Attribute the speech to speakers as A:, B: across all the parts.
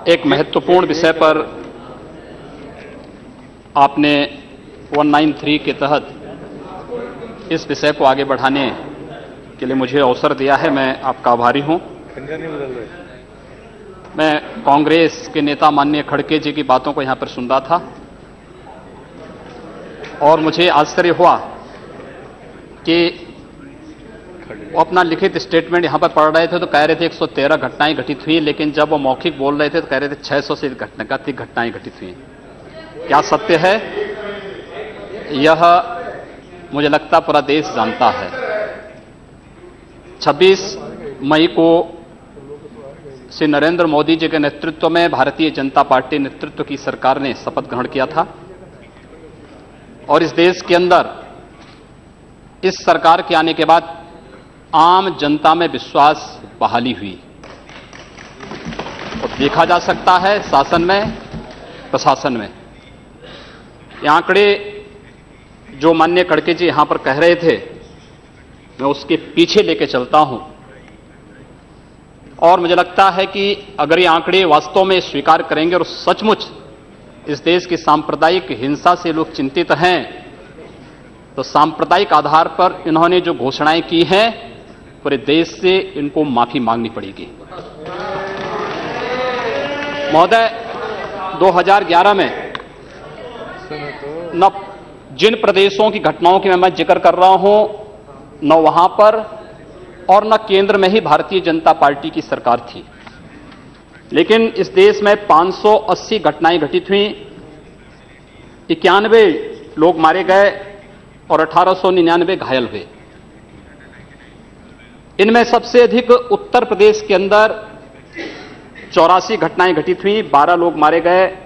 A: एक महत्वपूर्ण विषय पर आपने 193 के तहत इस विषय को आगे बढ़ाने के लिए मुझे अवसर दिया है। मैं आपका आभारी हूं। मैं कांग्रेस के नेता माननीय खड़गे जी की बातों को यहां पर सुन रहा था और मुझे आश्चर्य हुआ कि वो अपना लिखित स्टेटमेंट यहां पर पढ़ रहे थे तो कह रहे थे 113 घटनाएं घटित हुई, लेकिन जब वो मौखिक बोल रहे थे तो कह रहे थे 600 से अधिक घटनाएं घटित हुई। क्या सत्य है यह मुझे लगता पूरा देश जानता है। 26 मई को श्री नरेंद्र मोदी जी के नेतृत्व में भारतीय जनता पार्टी नेतृत्व की सरकार ने शपथ ग्रहण किया था और इस देश के अंदर इस सरकार के आने के बाद आम जनता में विश्वास बहाली हुई और देखा जा सकता है शासन में, प्रशासन में। ये आंकड़े जो माननीय खड़गे जी यहां पर कह रहे थे मैं उसके पीछे लेके चलता हूं और मुझे लगता है कि अगर ये आंकड़े वास्तव में स्वीकार करेंगे और सचमुच इस देश की सांप्रदायिक हिंसा से लोग चिंतित हैं तो सांप्रदायिक आधार पर इन्होंने जो घोषणाएं की हैं पूरे देश से इनको माफी मांगनी पड़ेगी। महोदय, 2011 में न जिन प्रदेशों की घटनाओं की मैं जिक्र कर रहा हूं न वहां पर और न केंद्र में ही भारतीय जनता पार्टी की सरकार थी, लेकिन इस देश में 580 घटनाएं घटित हुई, 91 लोग मारे गए और 1899 घायल हुए। इनमें सबसे अधिक उत्तर प्रदेश के अंदर 84 घटनाएं घटित हुई, 12 लोग मारे गए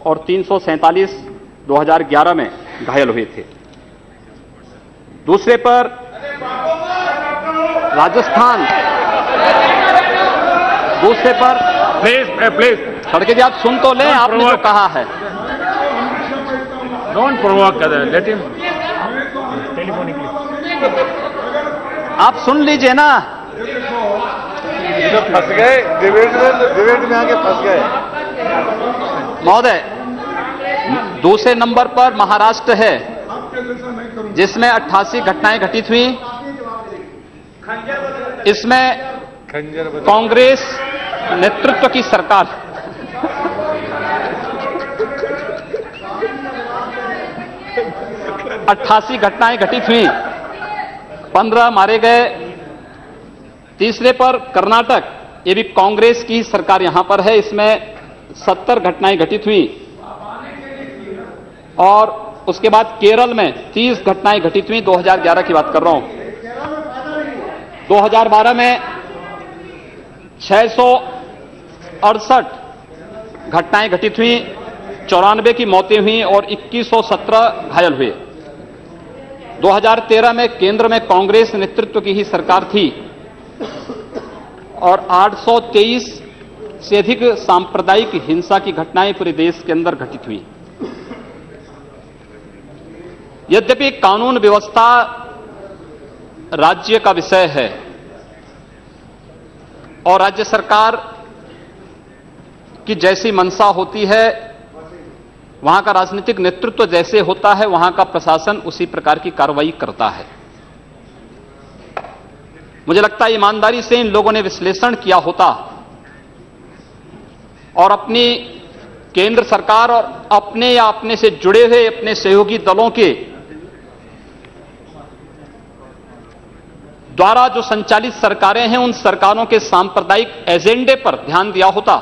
A: और 347 2011 में घायल हुए थे। दूसरे पर राजस्थान, दूसरे पर
B: प्लीज
A: खड़गे जी आप सुन तो लें, आपने जो कहा है।
B: Don't provoke, let him telephonically.
A: आप सुन लीजिए ना।
C: तो फंस गए डिबेट में आके फंस गए।
A: महोदय, दूसरे नंबर पर महाराष्ट्र है जिसमें 88 घटनाएं घटित हुई। इसमें कांग्रेस नेतृत्व की सरकार 88 घटनाएं घटित हुई, 15 मारे गए। तीसरे पर कर्नाटक, ये भी कांग्रेस की सरकार यहां पर है, इसमें 70 घटनाएं घटित हुई और उसके बाद केरल में 30 घटनाएं घटित हुई। 2011 की बात कर रहा हूं। 2012 में 668 घटनाएं घटित हुई, 94 की मौतें हुई और 2117 घायल हुए। 2013 में केंद्र में कांग्रेस नेतृत्व की ही सरकार थी और 823 से अधिक सांप्रदायिक हिंसा की घटनाएं पूरे देश के अंदर घटित हुई। यद्यपि कानून व्यवस्था राज्य का विषय है और राज्य सरकार की जैसी मंशा होती है, वहां का राजनीतिक नेतृत्व जैसे होता है, वहां का प्रशासन उसी प्रकार की कार्रवाई करता है। मुझे लगता है ईमानदारी से इन लोगों ने विश्लेषण किया होता और अपनी केंद्र सरकार और अपने या अपने से जुड़े हुए अपने सहयोगी दलों के द्वारा जो संचालित सरकारें हैं उन सरकारों के सांप्रदायिक एजेंडे पर ध्यान दिया होता।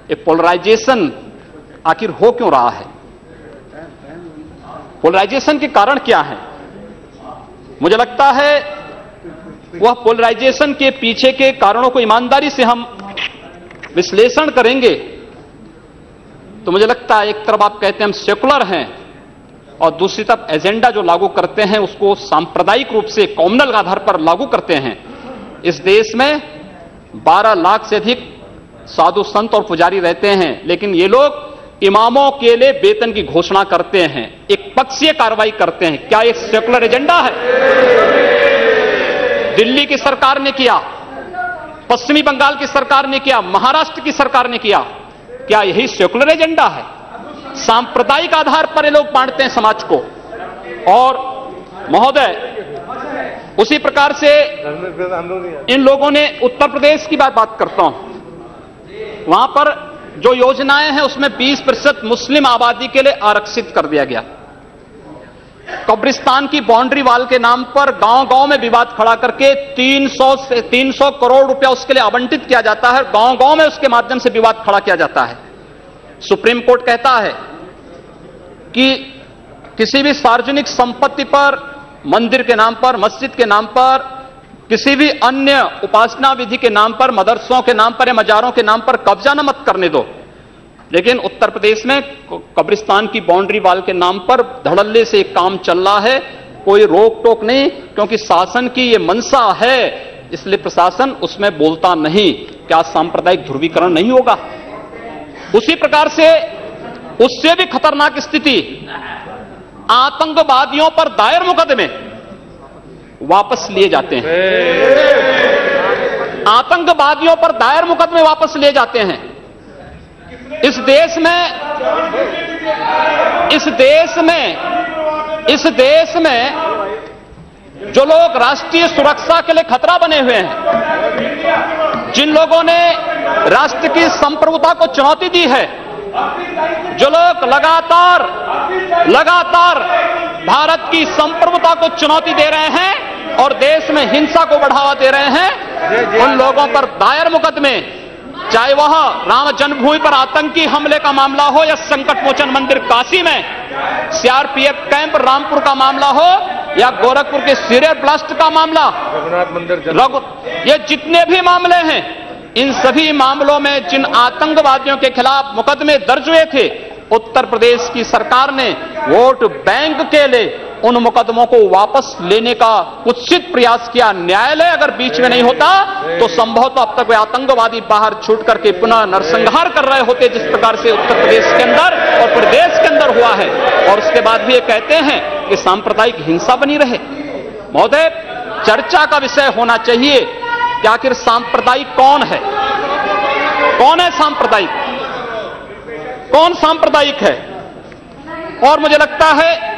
A: ये पोलराइजेशन आखिर हो क्यों रहा है? पोलराइजेशन के कारण क्या है? मुझे लगता है वह पोलराइजेशन के पीछे के कारणों को ईमानदारी से हम विश्लेषण करेंगे तो मुझे लगता है एक तरफ आप कहते हैं हम सेकुलर हैं और दूसरी तरफ एजेंडा जो लागू करते हैं उसको सांप्रदायिक रूप से कॉम्युनल आधार पर लागू करते हैं। इस देश में 12 लाख से अधिक साधु संत और पुजारी रहते हैं, लेकिन ये लोग इमामों के लिए वेतन की घोषणा करते हैं, एक पक्षीय कार्रवाई करते हैं। क्या एक सेकुलर एजेंडा है? दिल्ली की सरकार ने किया, पश्चिमी बंगाल की सरकार ने किया, महाराष्ट्र की सरकार ने किया। क्या यही सेकुलर एजेंडा है? सांप्रदायिक आधार पर ये लोग बांटते हैं समाज को। और महोदय, उसी प्रकार से इन लोगों ने उत्तर प्रदेश की बात करता हूं, वहां पर जो योजनाएं हैं उसमें 20% मुस्लिम आबादी के लिए आरक्षित कर दिया गया। कब्रिस्तान की बाउंड्री वाल के नाम पर गांव-गांव में विवाद खड़ा करके 300 करोड़ रुपया उसके लिए आवंटित किया जाता है। गांव-गांव में उसके माध्यम से विवाद खड़ा किया जाता है। सुप्रीम कोर्ट कहता है कि किसी भी सार्वजनिक संपत्ति पर, मंदिर के नाम पर, मस्जिद के नाम पर, किसी भी अन्य उपासना विधि के नाम पर, मदरसों के नाम पर या मजारों के नाम पर कब्जा न मत करने दो। लेकिन उत्तर प्रदेश में कब्रिस्तान की बाउंड्री वाल के नाम पर धड़ल्ले से एक काम चल रहा है, कोई रोक टोक नहीं, क्योंकि शासन की ये मंशा है, इसलिए प्रशासन उसमें बोलता नहीं। क्या सांप्रदायिक ध्रुवीकरण नहीं होगा? उसी प्रकार से उससे भी खतरनाक स्थिति, आतंकवादियों पर दायर मुकदमे वापस लिए जाते हैं। आतंकवादियों पर दायर मुकदमे वापस लिए जाते हैं। इस देश में जो लोग राष्ट्रीय सुरक्षा के लिए खतरा बने हुए हैं, जिन लोगों ने राष्ट्र की संप्रभुता को चुनौती दी है, जो लोग लगातार भारत की संप्रभुता को चुनौती दे रहे हैं और देश में हिंसा को बढ़ावा दे रहे हैं, उन लोगों पर दायर मुकदमे, चाहे वह राम जन्मभूमि पर आतंकी हमले का मामला हो या संकट मोचन मंदिर काशी में सीआरपीएफ कैंप रामपुर का मामला हो या गोरखपुर के सीरियल ब्लास्ट का मामला, रघुनाथ मंदिर, ये जितने भी मामले हैं, इन सभी मामलों में जिन आतंकवादियों के खिलाफ मुकदमे दर्ज हुए थे, उत्तर प्रदेश की सरकार ने वोट बैंक के लिए उन मुकदमों को वापस लेने का कुत्सित प्रयास किया। न्यायालय अगर बीच में नहीं होता तो संभवतः अब तक वे आतंकवादी बाहर छूट करके पुनः नरसंहार कर रहे होते, जिस प्रकार से उत्तर प्रदेश के अंदर और प्रदेश के अंदर हुआ है। और उसके बाद भी ये कहते हैं कि सांप्रदायिक हिंसा बनी रहे। महोदय, चर्चा का विषय होना चाहिए कि आखिर सांप्रदायिक कौन है? कौन है सांप्रदायिक? कौन सांप्रदायिक है? और मुझे लगता है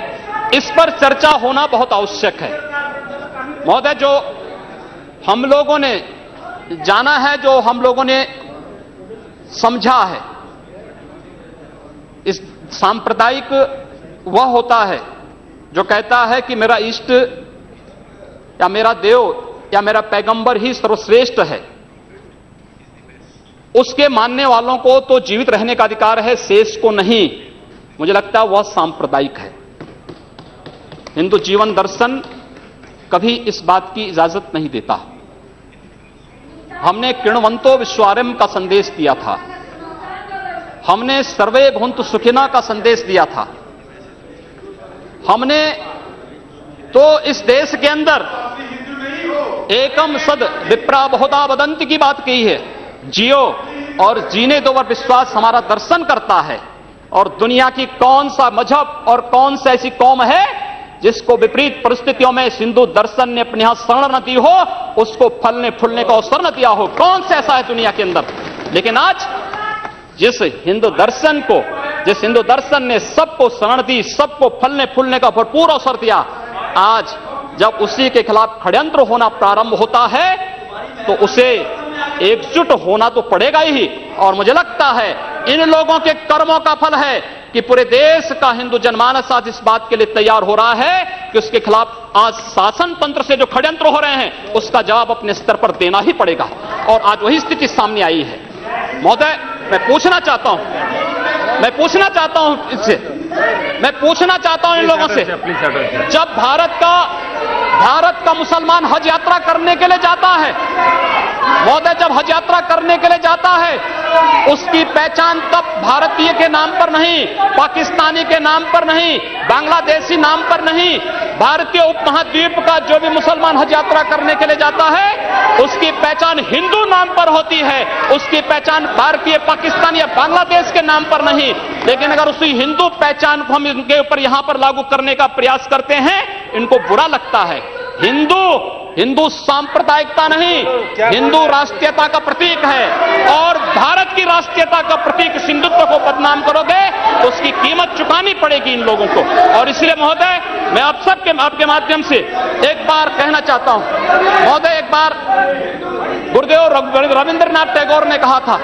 A: इस पर चर्चा होना बहुत आवश्यक है। महोदय, जो हम लोगों ने जाना है, जो हम लोगों ने समझा है, इस सांप्रदायिक वह होता है जो कहता है कि मेरा इष्ट या मेरा देव या मेरा पैगंबर ही सर्वश्रेष्ठ है। उसके मानने वालों को तो जीवित रहने का अधिकार है, शेष को नहीं। मुझे लगता है वह सांप्रदायिक है। हिंदू जीवन दर्शन कभी इस बात की इजाजत नहीं देता। हमने किण्वंतो विश्वारंभ का संदेश दिया था, हमने सर्वे भवन्तु सुखिनः का संदेश दिया था, हमने तो इस देश के अंदर एकम सद विप्रा बहुधा वदन्ति की बात कही है। जियो और जीने दो पर विश्वास हमारा दर्शन करता है। और दुनिया की कौन सा मजहब और कौन सा ऐसी कौम है जिसको विपरीत परिस्थितियों में हिंदू दर्शन ने अपने यहां शरण न दी हो, उसको फलने फूलने का अवसर न दिया हो? कौन सा ऐसा है दुनिया के अंदर? लेकिन आज जिस हिंदू दर्शन ने सबको शरण दी, सबको फलने फूलने का भरपूर अवसर दिया, आज जब उसी के खिलाफ षड्यंत्र होना प्रारंभ होता है तो उसे एकजुट होना तो पड़ेगा ही। और मुझे लगता है इन लोगों के कर्मों का फल है कि पूरे देश का हिंदू जनमानस आज इस बात के लिए तैयार हो रहा है कि उसके खिलाफ आज शासन तंत्र से जो षड्यंत्र हो रहे हैं उसका जवाब अपने स्तर पर देना ही पड़ेगा। और आज वही स्थिति सामने आई है। महोदय, मैं पूछना चाहता हूं इन लोगों से, जब भारत का मुसलमान हज यात्रा करने के लिए जाता है, महोदय, जब हज यात्रा करने के लिए जाता है, उसकी पहचान तब भारतीय के नाम पर नहीं, पाकिस्तानी के नाम पर नहीं, बांग्लादेशी नाम पर नहीं, भारतीय उपमहाद्वीप का जो भी मुसलमान हज यात्रा करने के लिए जाता है उसकी पहचान हिंदू नाम पर होती है, उसकी पहचान भारतीय, पाकिस्तानी या बांग्लादेश के नाम पर नहीं। लेकिन अगर उसी हिंदू पहचान को हम इनके ऊपर यहां पर लागू करने का प्रयास करते हैं, इनको बुरा लगता है। हिंदू हिंदू सांप्रदायिकता नहीं, हिंदू राष्ट्रीयता का प्रतीक है और भारत की राष्ट्रीयता का प्रतीक हिंदुत्व को बदनाम करोगे तो उसकी कीमत चुकानी पड़ेगी इन लोगों को। और इसलिए महोदय, मैं आप सबके आपके माध्यम से एक बार कहना चाहता हूं, महोदय, एक बार गुरुदेव रविंद्रनाथ टैगोर ने कहा था,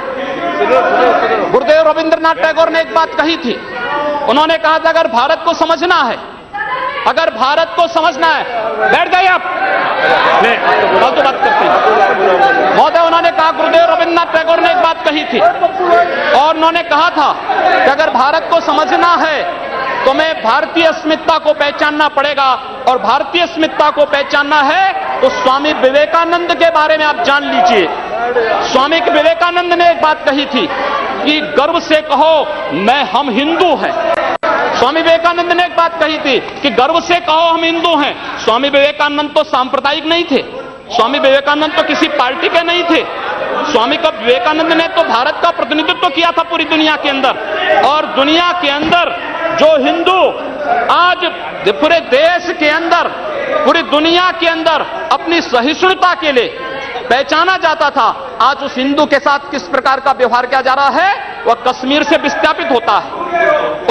A: गुरुदेव रविंद्रनाथ टैगोर ने एक बात कही थी। उन्होंने कहा था अगर भारत को समझना है, अगर भारत को समझना है, बैठ गए आप, कल तो बात करते हैं महोदय। उन्होंने कहा, गुरुदेव रविंद्रनाथ टैगोर ने एक बात कही थी और उन्होंने कहा था कि अगर भारत को समझना है तो मैं भारतीय अस्मिता को पहचानना पड़ेगा, और भारतीय अस्मिता को पहचानना है तो स्वामी विवेकानंद के बारे में आप जान लीजिए। स्वामी विवेकानंद ने एक बात कही थी कि गर्व से कहो हम हिंदू हैं। स्वामी विवेकानंद ने एक बात कही थी कि गर्व से कहो हम हिंदू हैं। स्वामी विवेकानंद तो सांप्रदायिक नहीं थे, स्वामी विवेकानंद तो किसी पार्टी के नहीं थे। स्वामी विवेकानंद ने तो भारत का प्रतिनिधित्व किया था पूरी दुनिया के अंदर, और दुनिया के अंदर जो हिंदू आज पूरे देश के अंदर, पूरी दुनिया के अंदर अपनी सहिष्णुता के लिए पहचाना जाता था, आज उस हिंदू के साथ किस प्रकार का व्यवहार किया जा रहा है, वह कश्मीर से विस्थापित होता है,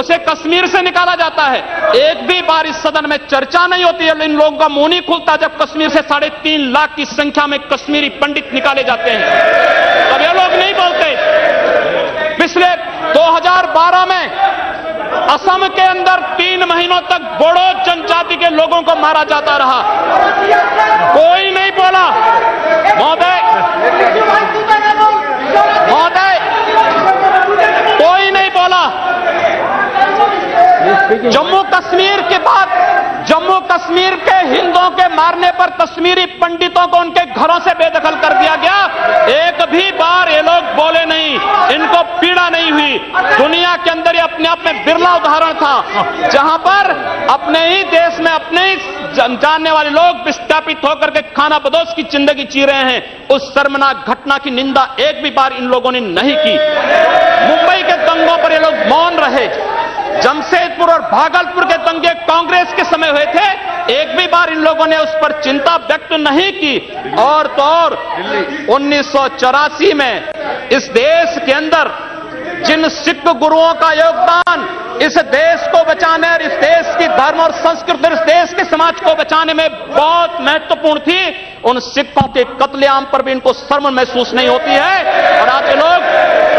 A: उसे कश्मीर से निकाला जाता है। एक भी बार इस सदन में चर्चा नहीं होती है, इन लोगों का मुंह नहीं खुलता जब कश्मीर से 3.5 लाख की संख्या में कश्मीरी पंडित निकाले जाते हैं, तब ये लोग नहीं बोलते। पिछले 2012 में असम के अंदर 3 महीनों तक बोडो जनजाति के लोगों को मारा जाता रहा, कोई नहीं बोला। महोदय, कोई नहीं बोला। जम्मू कश्मीर के बाद जम्मू कश्मीर के हिंदुओं के मारने पर कश्मीरी पंडितों को उनके घरों से बेदखल कर दिया गया, एक भी बार ये लोग बोले नहीं, इनको पीड़ा नहीं हुई। दुनिया के अंदर ये अपने आप में बिरला उदाहरण था जहां पर अपने ही देश में अपने ही जानने वाले लोग विस्थापित होकर के खाना बदोश की जिंदगी जी रहे हैं। उस शर्मनाक घटना की निंदा एक भी बार इन लोगों ने नहीं की। मुंबई के दंगों पर ये लोग मौन रहे। जमशेदपुर और भागलपुर के दंगे कांग्रेस के समय हुए थे, एक भी बार इन लोगों ने उस पर चिंता व्यक्त नहीं की। और तो और 1984 में इस देश के अंदर जिन सिख गुरुओं का योगदान इस देश को बचाने और इस देश की धर्म और संस्कृति, इस देश के समाज को बचाने में बहुत महत्वपूर्ण थी, उन सिखों के कत्लेआम पर भी इनको शर्म महसूस नहीं होती है। और आज लोग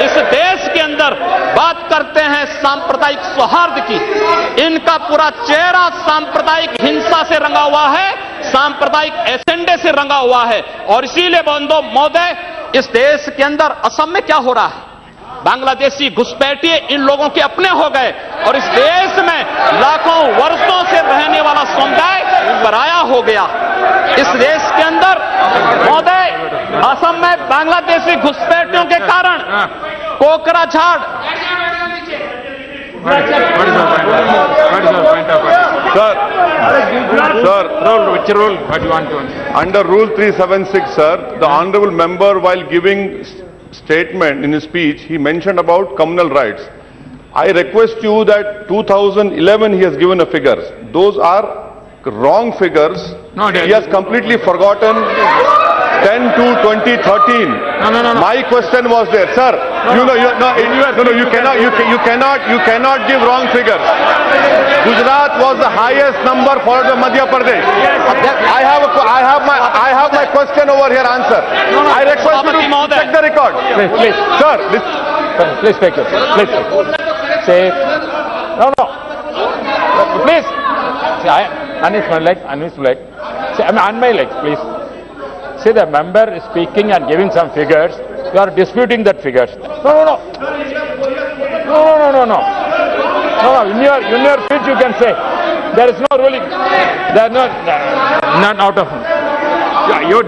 A: इस देश के अंदर बात करते हैं सांप्रदायिक सौहार्द की, इनका पूरा चेहरा सांप्रदायिक हिंसा से रंगा हुआ है, सांप्रदायिक एजेंडे से रंगा हुआ है। और इसीलिए बंधु महोदय, इस देश के अंदर असम में क्या हो रहा है, बांग्लादेशी घुसपैठिए इन लोगों के अपने हो गए और इस देश में लाखों वर्षों से रहने वाला समुदाय पराया हो गया। इस देश के अंदर महोदय, असम में बांग्लादेशी घुसपैठियों के कारण Kokrajhar
C: under Rule 376, sir, the honorable member, while giving statement in his speech, he mentioned about communal rights. I request you that 2011 he has given a figures. Those are wrong figures.
B: No,
C: he has completely forgotten 10 to 2013.
B: No.
C: My question was there, sir. You cannot give wrong figures. Gujarat was the highest number followed by Madhya Pradesh. I have my question over here answer. I request you to check the record.
B: Please.
C: Sir,
B: Please take it. Please. Say. No. Please. See, unmute my leg. Say, on my leg, please. See, the member is speaking and giving some figures. You are disputing that figures. No. In your speech you can say there is no ruling. There is not out of.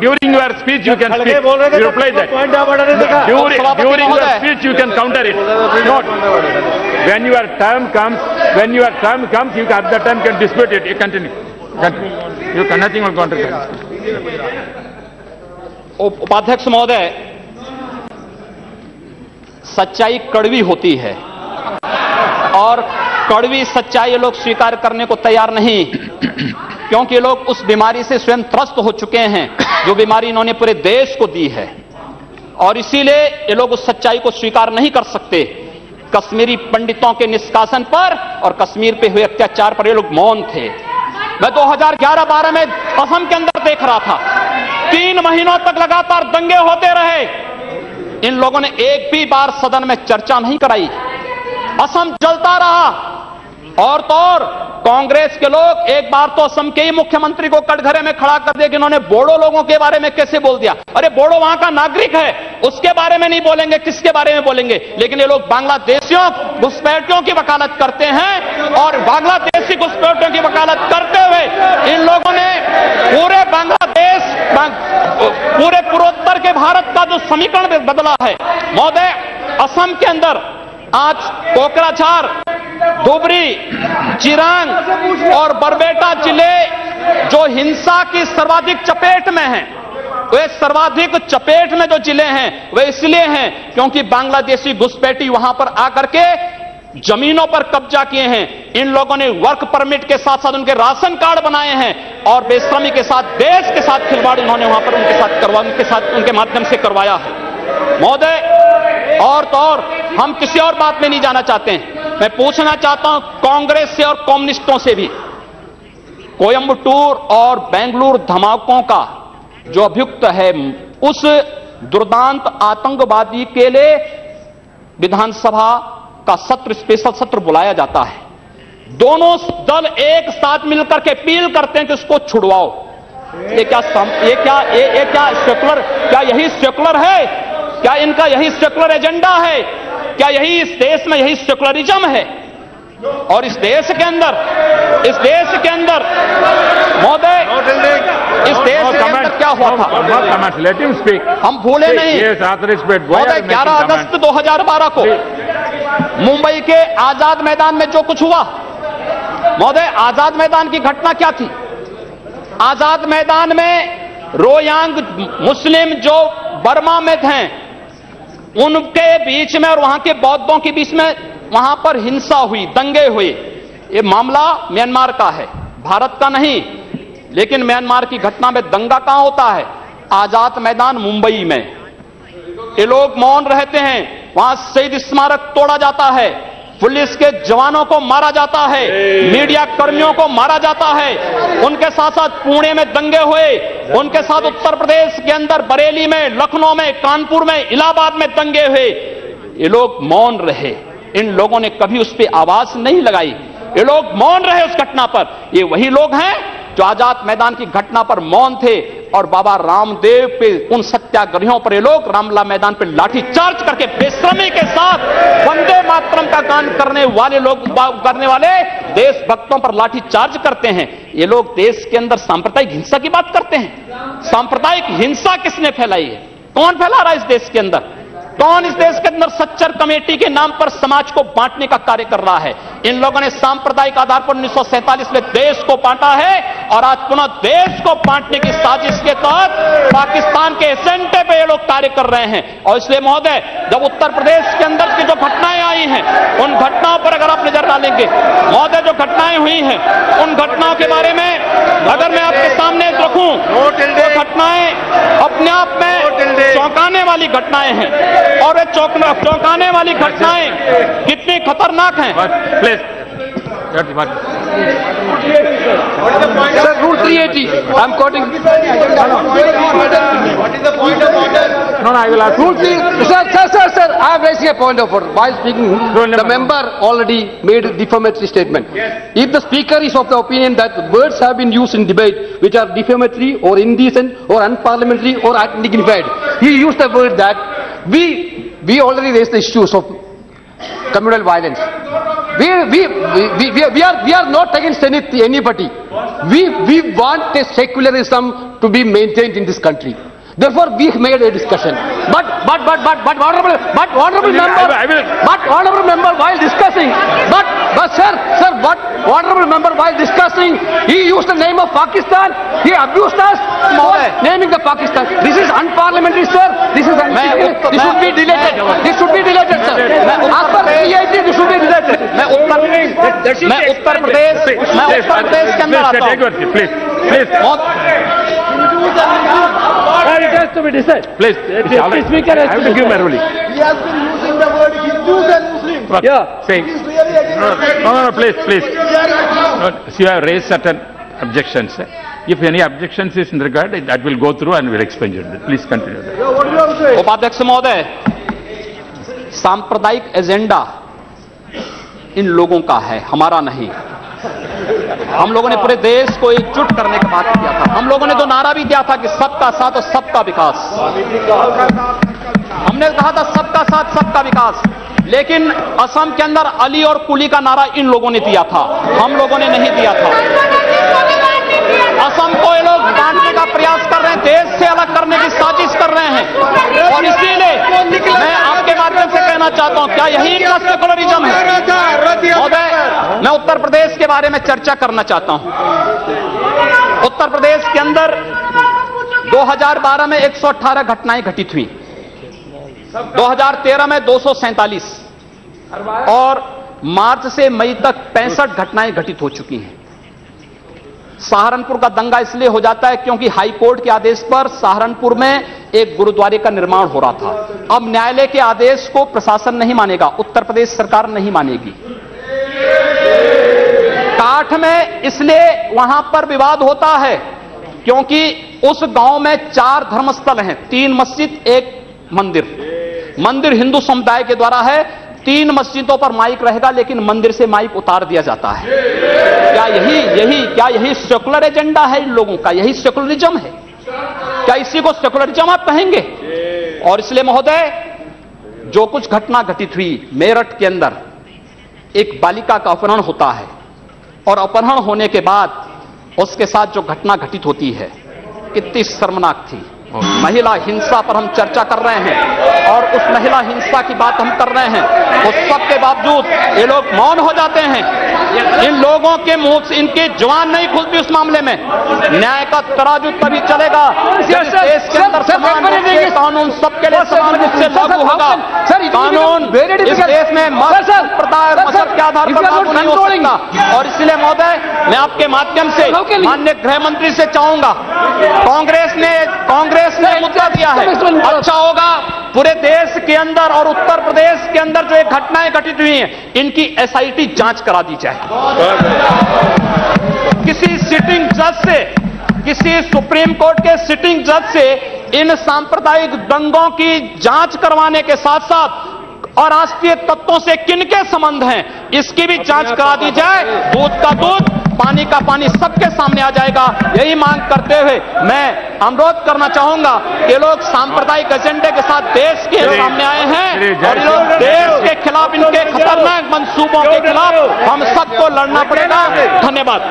B: During your speech you can speak. You reply that. During your speech you can counter it. Not when your term comes, you at that time can dispute it. You continue. You can nothing will counter.
A: उपाध्यक्ष महोदय, सच्चाई कड़वी होती है और कड़वी सच्चाई ये लोग स्वीकार करने को तैयार नहीं, क्योंकि ये लोग उस बीमारी से स्वयं त्रस्त हो चुके हैं जो बीमारी इन्होंने पूरे देश को दी है, और इसीलिए ये लोग उस सच्चाई को स्वीकार नहीं कर सकते। कश्मीरी पंडितों के निष्कासन पर और कश्मीर पे हुए अत्याचार पर ये लोग मौन थे। मैं 2011-12 में असम के अंदर देख रहा था, 3 महीनों तक लगातार दंगे होते रहे, इन लोगों ने एक भी बार सदन में चर्चा नहीं कराई। असम जलता रहा, और तो और कांग्रेस के लोग एक बार तो असम के ही मुख्यमंत्री को कटघरे में खड़ा कर दिया कि इन्होंने बोडो लोगों के बारे में कैसे बोल दिया। अरे बोडो वहां का नागरिक है, उसके बारे में नहीं बोलेंगे, किसके बारे में बोलेंगे? लेकिन ये लोग बांग्लादेशियों घुसपैठियों की वकालत करते हैं, और बांग्लादेशी घुसपैठियों की वकालत करते हुए इन लोगों ने पूरे बांग्लादेश, पूरे पूर्वोत्तर के भारत का जो समीकरण बदला है। महोदय, असम के अंदर आज कोकराझार, धुबरी, चिरांग और बरबेटा जिले जो हिंसा की सर्वाधिक चपेट में हैं, वे सर्वाधिक चपेट में जो जिले हैं वे इसलिए हैं क्योंकि बांग्लादेशी घुसपैठी वहां पर आकर के जमीनों पर कब्जा किए हैं। इन लोगों ने वर्क परमिट के साथ साथ उनके राशन कार्ड बनाए हैं, और बेश्रमी के साथ, देश के साथ खिलवाड़ उन्होंने वहां पर उनके माध्यम से करवाया है। महोदय, और तो और हम किसी और बात में नहीं जाना चाहते हैं, मैं पूछना चाहता हूं कांग्रेस से और कम्युनिस्टों से भी, कोयंबटूर और बेंगलुरु धमाकों का जो अभियुक्त है, उस दुर्दांत आतंकवादी के लिए विधानसभा का सत्र, स्पेशल सत्र बुलाया जाता है। दोनों दल एक साथ मिलकर के अपील करते हैं कि उसको छुड़वाओ। ये क्या सेकुलर, क्या यही सेकुलर है? क्या इनका यही सेकुलर एजेंडा है? क्या यही इस देश में यही सेकुलरिज्म है? और इस देश के अंदर महोदय, इस देश के अंदर क्या हुआ था?
B: Let him speak.
A: हम भूले नहीं
B: महोदय,
A: 11 अगस्त 2012 को मुंबई के आजाद मैदान में जो कुछ हुआ, महोदय, आजाद मैदान की घटना क्या थी? आजाद मैदान में रोयांग मुस्लिम जो बर्मा में थे, उनके बीच में और वहां के बौद्धों के बीच में वहां पर हिंसा हुई, दंगे हुए। ये मामला म्यांमार का है, भारत का नहीं। लेकिन म्यांमार की घटना में दंगा कहां होता है? आजाद मैदान मुंबई में। ये लोग मौन रहते हैं, वहां शहीद स्मारक तोड़ा जाता है, पुलिस के जवानों को मारा जाता है, मीडिया कर्मियों को मारा जाता है। उनके साथ साथ पुणे में दंगे हुए, उनके साथ उत्तर प्रदेश के अंदर बरेली में, लखनऊ में, कानपुर में, इलाहाबाद में दंगे हुए। ये लोग मौन रहे, इन लोगों ने कभी उस पर आवाज नहीं लगाई, ये लोग मौन रहे उस घटना पर। ये वही लोग हैं जो आजाद मैदान की घटना पर मौन थे, और बाबा रामदेव पे, उन सत्याग्रहियों पर ये लोग रामला मैदान पे लाठी चार्ज करके बेशर्मी के साथ वंदे मातरम का गान करने वाले देशभक्तों पर लाठी चार्ज करते हैं। ये लोग देश के अंदर सांप्रदायिक हिंसा की बात करते हैं। सांप्रदायिक हिंसा किसने फैलाई है? कौन फैला रहा है इस देश के अंदर? कौन इस देश के अंदर सच्चर कमेटी के नाम पर समाज को बांटने का कार्य कर रहा है? इन लोगों ने सांप्रदायिक आधार पर 1947 में देश को बांटा है, और आज पुनः देश को बांटने की साजिश के तहत पाकिस्तान के एजेंडे पे ये लोग कार्य कर रहे हैं। और इसलिए महोदय, जब उत्तर प्रदेश के अंदर की जो घटनाएं आई हैं, उन घटनाओं पर अगर आप नजर डालेंगे महोदय, जो घटनाएं हुई हैं, उन घटनाओं के बारे में अगर मैं आपके सामने रखूं, तो घटनाएं अपने आप में चौंकाने वाली घटनाएं हैं, और वे चौंकाने वाली घटनाएं कितनी खतरनाक हैं।
D: Sir, Rule 380. I'm quoting.
B: What is the point of order? No, I will ask.
D: Rule 3. Sir. I am raising a point of order. While speaking, the member already made a defamatory statement.
B: Yes.
D: If the speaker is of the opinion that words have been used in debate which are defamatory or indecent or unparliamentary or undignified, he used the word that we already raised the issues of communal violence. We are not against anybody. We want a secularism to be maintained in this country. Therefore, we made a discussion. But honorable member, while discussing, honorable member, while discussing, he used the name of Pakistan. He abused us for naming the Pakistan. This is unparliamentary, sir. This should be deleted. This should be deleted, sir. As per CIT, this should be deleted.
A: मैं उत्तर प्रदेश के अंदर आता हूं।
B: Please. It has to be decided. Please. The speaker has to give my ruling.
E: He has been using the word Hindus and Muslims.
B: Yeah. Saying.
E: He's really against
B: No, please. No, so you have raised certain objections. If any objections is in regard, that will go through and we'll explain it. Please continue.
E: What do you have to say?
A: उपाध्यक्ष महोदय, सांप्रदायिक agenda इन लोगों का है, हमारा नहीं। हम लोगों ने पूरे देश को एकजुट करने की बात किया था। हम लोगों ने तो नारा भी दिया था कि सबका साथ और सबका विकास। हमने कहा था सबका साथ सबका विकास, लेकिन असम के अंदर अली और कुली का नारा इन लोगों ने दिया था, हम लोगों ने नहीं दिया था। असम को ये लोग बांटने का प्रयास कर रहे हैं, देश से अलग करने की साजिश कर रहे हैं, और इसीलिए मैं आपके माध्यम से कहना चाहता हूं, क्या यही इनका सेकुलरिज्म है? महोदय, मैं उत्तर प्रदेश के बारे में चर्चा करना चाहता हूं। उत्तर प्रदेश के अंदर 2012 में 118 घटनाएं घटित हुई, 2013 में 247 और मार्च से मई तक 65 घटनाएं घटित हो चुकी हैं। सहारनपुर का दंगा इसलिए हो जाता है क्योंकि हाई कोर्ट के आदेश पर सहारनपुर में एक गुरुद्वारे का निर्माण हो रहा था। अब न्यायालय के आदेश को प्रशासन नहीं मानेगा, उत्तर प्रदेश सरकार नहीं मानेगी। काठ में इसलिए वहां पर विवाद होता है क्योंकि उस गांव में 4 धर्मस्थल हैं, 3 मस्जिद, 1 मंदिर। मंदिर हिंदू समुदाय के द्वारा है, 3 मस्जिदों पर माइक रहेगा, लेकिन मंदिर से माइक उतार दिया जाता है। क्या यही सेकुलर एजेंडा है इन लोगों का? यही सेकुलरिज्म है? क्या इसी को सेकुलरिज्म आप कहेंगे? और इसलिए महोदय, जो कुछ घटना घटित हुई मेरठ के अंदर, एक बालिका का अपहरण होता है और अपहरण होने के बाद उसके साथ जो घटना घटित होती है कितनी शर्मनाक थी। महिला हिंसा पर हम चर्चा कर रहे हैं और उस महिला हिंसा की बात हम कर रहे हैं, उस सब के बावजूद ये लोग मौन हो जाते हैं। इन लोगों के मुंह से इनकी जुबान नहीं खुलती उस मामले में। न्याय का तराजू तभी चलेगा जब इस देश के अंदर समान रूप से कानून सबके लिए समान रूप से लागू होगा। कानून इस देश में मत संप्रदाय और मजहब के आधार पर लागू नहीं हो सकता। और इसलिए महोदय, मैं आपके माध्यम से माननीय गृह मंत्री से चाहूंगा, कांग्रेस ने मुद्दा दिया है, अच्छा होगा पूरे देश के अंदर और उत्तर प्रदेश के अंदर जो एक घटनाएं घटित हुई हैं, इनकी एसआईटी जांच करा दी जाए। किसी सिटिंग जज से, किसी सुप्रीम कोर्ट के सिटिंग जज से इन सांप्रदायिक दंगों की जांच करवाने के साथ साथ अराष्ट्रीय तत्वों से किनके संबंध हैं, इसकी भी जांच करा दी जाए। दूध का दूध, पानी का पानी सबके सामने आ जाएगा। यही मांग करते हुए मैं अनुरोध करना चाहूंगा कि लोग सांप्रदायिक एजेंडे के साथ देश के सामने आए हैं और लोग देश के खिलाफ, इनके खतरनाक मंसूबों के खिलाफ हम सबको लड़ना पड़ेगा। धन्यवाद।